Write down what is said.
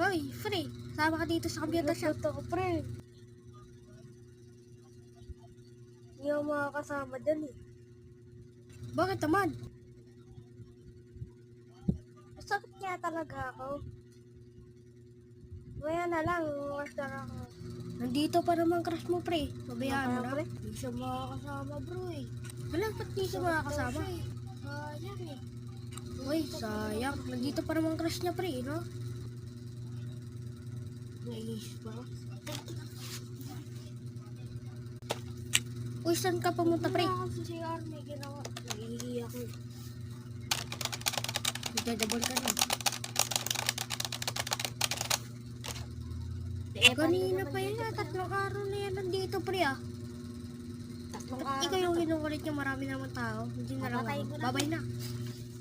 Hoy, pre, sama ka dito sa computer shop. Ito ko, pre. Hindi ako makakasama dyan eh. Bakit naman? Masakit kaya talaga ako. Maya na lang, master ako. Nandito pa naman crush mo, pre. Pabayaan mo na. Pre, hindi siya makakasama, bro eh. Wala, ba't di siya makakasama? Sayang eh. Uy, sayang. Nandito pa naman crush niya, pre, no? Naiis ba? Uy, saan ka pumunta, pre? Ako sa CR, may ginawa. Naiiyak ako. Magdadabol ka na. Eh, Kanina pa yun, tatlong araw na yan nandito, pre, ah. Tatlong Ba't ikaw yung hinukulit niya, marami naman tao. Hindi na lang Papatay ako. ko na. Babay na.